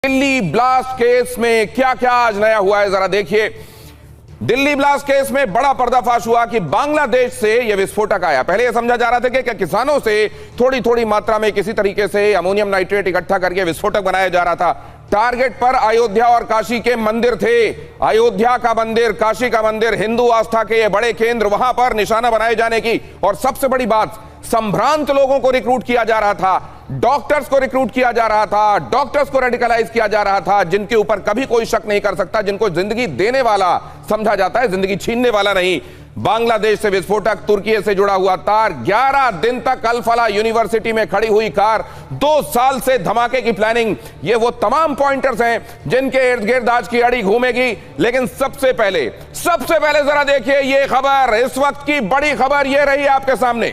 Delhi blast case में क्या क्या आज नया हुआ है, जरा देखिए। दिल्ली ब्लास्ट केस में बड़ा पर्दाफाश हुआ कि बांग्लादेश से यह विस्फोटक आया। पहले यह समझा जा रहा था कि क्या किसानों से थोड़ी थोड़ी मात्रा में किसी तरीके से अमोनियम नाइट्रेट इकट्ठा करके विस्फोटक बनाया जा रहा था। टारगेट पर अयोध्या और काशी के मंदिर थे। अयोध्या का मंदिर, काशी का मंदिर, हिंदू आस्था के ये बड़े केंद्र, वहां पर निशाना बनाए जाने की, और सबसे बड़ी बात, संभ्रांत लोगों को रिक्रूट किया जा रहा था, डॉक्टर्स को रिक्रूट किया जा रहा था, डॉक्टर्स को रेडिकलाइज किया जा रहा था, जिनके ऊपर कभी कोई शक नहीं कर सकता, जिनको जिंदगी देने वाला समझा जाता है, जिंदगी छीनने वाला नहीं। बांग्लादेश से विस्फोटक, तुर्की से जुड़ा हुआ तार, 11 दिन तक अल फला यूनिवर्सिटी में खड़ी हुई कार, 2 साल से धमाके की प्लानिंग, ये वो तमाम पॉइंटर्स हैं जिनके इर्द गिर्द आज की अड़ी घूमेगी। लेकिन सबसे पहले जरा देखिए ये खबर, इस वक्त की बड़ी खबर ये रही आपके सामने।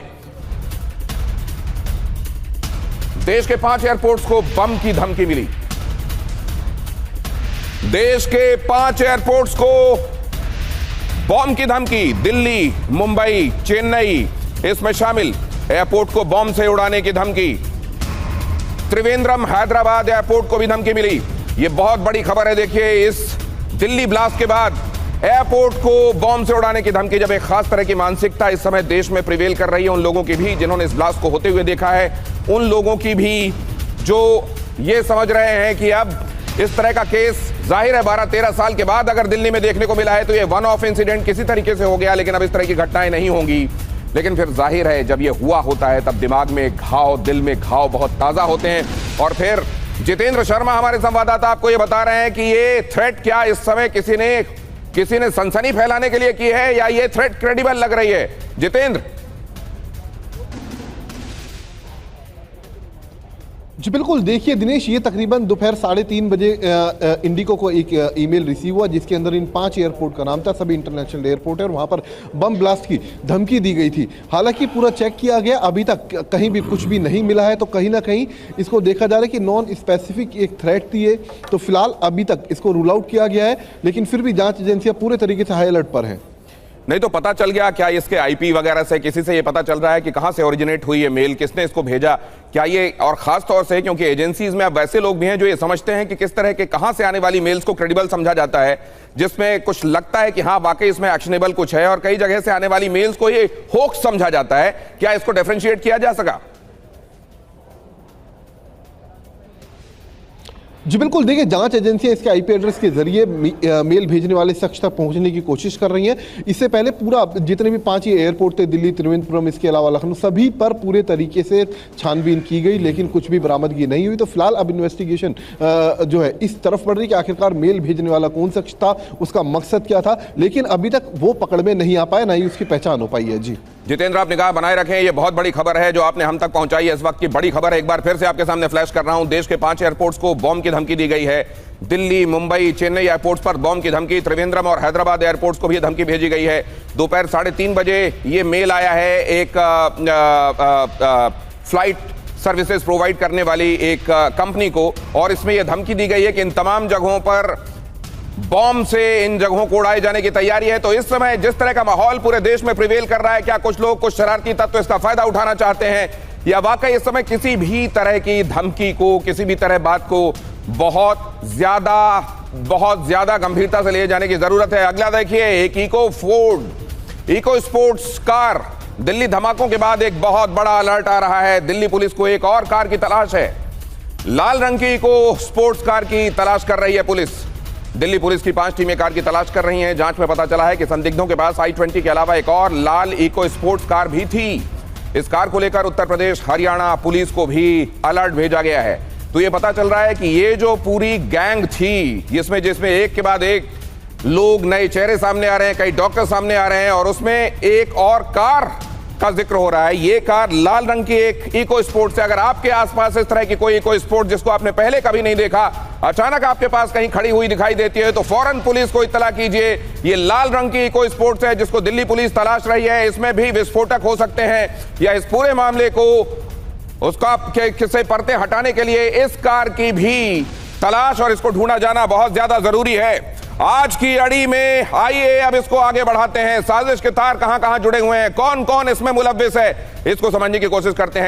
देश के 5 एयरपोर्ट्स को बम की धमकी मिली। देश के 5 एयरपोर्ट्स को बम की धमकी, दिल्ली, मुंबई, चेन्नई इसमें शामिल, एयरपोर्ट को बम से उड़ाने की धमकी। त्रिवेंद्रम, हैदराबाद एयरपोर्ट को भी धमकी मिली। यह बहुत बड़ी खबर है। देखिए, इस दिल्ली ब्लास्ट के बाद एयरपोर्ट को बम से उड़ाने की धमकी, जब एक खास तरह की मानसिकता इस समय देश में प्रिवेल कर रही है, उन लोगों की भी जिन्होंने इस ब्लास्ट को होते हुए देखा है, उन लोगों की भी जो ये समझ रहे हैं कि अब इस तरह का केस जाहिर है 12-13 साल के बाद अगर दिल्ली में देखने को मिला है तो ये वन ऑफ इंसिडेंट किसी तरीके से हो गया, लेकिन अब इस तरह की घटनाएं नहीं होंगी। लेकिन फिर जाहिर है जब ये हुआ होता है तब दिमाग में घाव, दिल में घाव बहुत ताजा होते हैं। और फिर जितेंद्र शर्मा हमारे संवाददाता आपको ये बता रहे हैं कि ये थ्रेट क्या इस समय किसी ने सनसनी फैलाने के लिए की है, या ये थ्रेट क्रेडिबल लग रही है? जितेंद्र। जी बिल्कुल, देखिए दिनेश, ये तकरीबन दोपहर 3:30 बजे इंडिको को एक ईमेल रिसीव हुआ जिसके अंदर इन 5 एयरपोर्ट का नाम था, सभी इंटरनेशनल एयरपोर्ट है, और वहाँ पर बम ब्लास्ट की धमकी दी गई थी। हालांकि पूरा चेक किया गया, अभी तक कहीं भी कुछ भी नहीं मिला है, तो कहीं ना कहीं इसको देखा जा रहा है कि नॉन स्पेसिफिक एक थ्रेट थी ये, तो फिलहाल अभी तक इसको रूल आउट किया गया है, लेकिन फिर भी जाँच एजेंसियाँ पूरे तरीके से हाई अलर्ट पर हैं। नहीं तो पता चल गया क्या इसके आईपी वगैरह से, किसी से ये पता चल रहा है कि कहां से ओरिजिनेट हुई है मेल, किसने इसको भेजा क्या ये? और खास तौर से क्योंकि एजेंसीज में अब वैसे लोग भी हैं जो ये समझते हैं कि किस तरह के कहां से आने वाली मेल्स को क्रेडिबल समझा जाता है, जिसमें कुछ लगता है कि हाँ वाकई इसमें एक्शनेबल कुछ है, और कई जगह से आने वाली मेल्स को ये होक्स समझा जाता है। क्या इसको डिफरेंशिएट किया जा सका? जी बिल्कुल, देखिए जांच एजेंसियां इसके आईपी एड्रेस के जरिए मेल भेजने वाले शख्स तक पहुंचने की कोशिश कर रही हैं। इससे पहले पूरा जितने भी 5 एयरपोर्ट थे, दिल्ली, त्रिवेंद्रपुरम, इसके अलावा लखनऊ, सभी पर पूरे तरीके से छानबीन की गई, लेकिन कुछ भी बरामदगी नहीं हुई। तो फिलहाल अब इन्वेस्टिगेशन जो है इस तरफ बढ़ रही कि आखिरकार मेल भेजने वाला कौन शख्स था, उसका मकसद क्या था, लेकिन अभी तक वो पकड़ में नहीं आ पाया, ना ही उसकी पहचान हो पाई है। जी जितेंद्र, आप निगाह बनाए रखें, ये बहुत बड़ी खबर है जो आपने हम तक पहुंचाई है। इस वक्त की बड़ी खबर है, एक बार फिर से आपके सामने फ्लैश कर रहा हूं। देश के 5 एयरपोर्ट्स को बम की धमकी दी गई है। दिल्ली, मुंबई, चेन्नई एयरपोर्ट्स पर बम की धमकी, त्रिवेंद्रम और हैदराबाद एयरपोर्ट्स को भी धमकी भेजी गई है। दोपहर 3:30 बजे ये मेल आया है एक फ्लाइट सर्विसेज प्रोवाइड करने वाली एक कंपनी को, और इसमें यह धमकी दी गई है कि इन तमाम जगहों पर बॉम्ब से इन जगहों को उड़ाए जाने की तैयारी है। तो इस समय जिस तरह का माहौल पूरे देश में प्रिवेल कर रहा है, क्या कुछ लोग, कुछ शरारती तत्व इसका फायदा उठाना चाहते हैं, या वाकई इस समय किसी भी तरह की धमकी को, किसी भी तरह बात को बहुत ज्यादा गंभीरता से ले जाने की जरूरत है? अगला देखिए, एक इको स्पोर्ट्स कार, दिल्ली धमाकों के बाद एक बहुत बड़ा अलर्ट आ रहा है। दिल्ली पुलिस को एक और कार की तलाश है। लाल रंग की इको स्पोर्ट्स कार की तलाश कर रही है पुलिस। दिल्ली पुलिस की 5 टीमें कार की तलाश कर रही हैं। जांच में पता चला है कि संदिग्धों के पास i20 के अलावा एक और लाल इको स्पोर्ट्स कार भी थी। इस कार को लेकर उत्तर प्रदेश, हरियाणा पुलिस को भी अलर्ट भेजा गया है। तो ये पता चल रहा है कि ये जो पूरी गैंग थी, जिसमें एक के बाद एक लोग, नए चेहरे सामने आ रहे हैं, कई डॉक्टर सामने आ रहे हैं, और उसमें एक और कार का जिक्र हो रहा है। ये कार लाल रंग की एक इको स्पोर्ट से, अगर आपके आसपास इस तरह की कोई इको स्पोर्ट जिसको आपने पहले कभी नहीं देखा अचानक आपके पास कहीं खड़ी हुई दिखाई देती है, तो फौरन पुलिस को इत्तला कीजिए। ये लाल रंग की इको स्पोर्ट्स है जिसको दिल्ली पुलिस तलाश रही है। इसमें भी विस्फोटक हो सकते हैं, या इस पूरे मामले को उसका किससे पर्दे हटाने के लिए इस कार की भी तलाश और इसको ढूंढा जाना बहुत ज्यादा जरूरी है। आज की अड़ी में आइए अब इसको आगे बढ़ाते हैं। साजिश के तार कहां कहां जुड़े हुए हैं, कौन कौन इसमें मुलव्विस है, इसको समझने की कोशिश करते हैं।